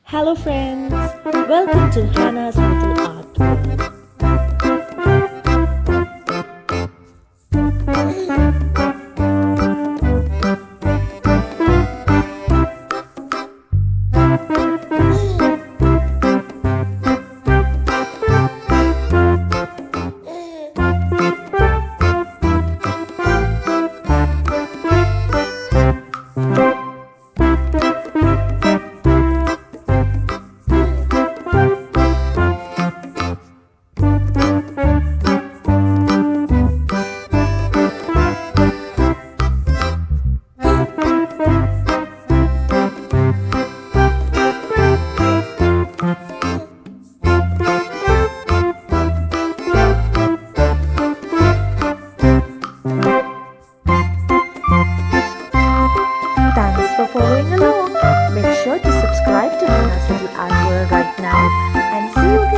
Hello friends, welcome to Hannah's Little Art World. Thanks for following along. Make sure to subscribe to Hannah's Little Art World right now and see you again.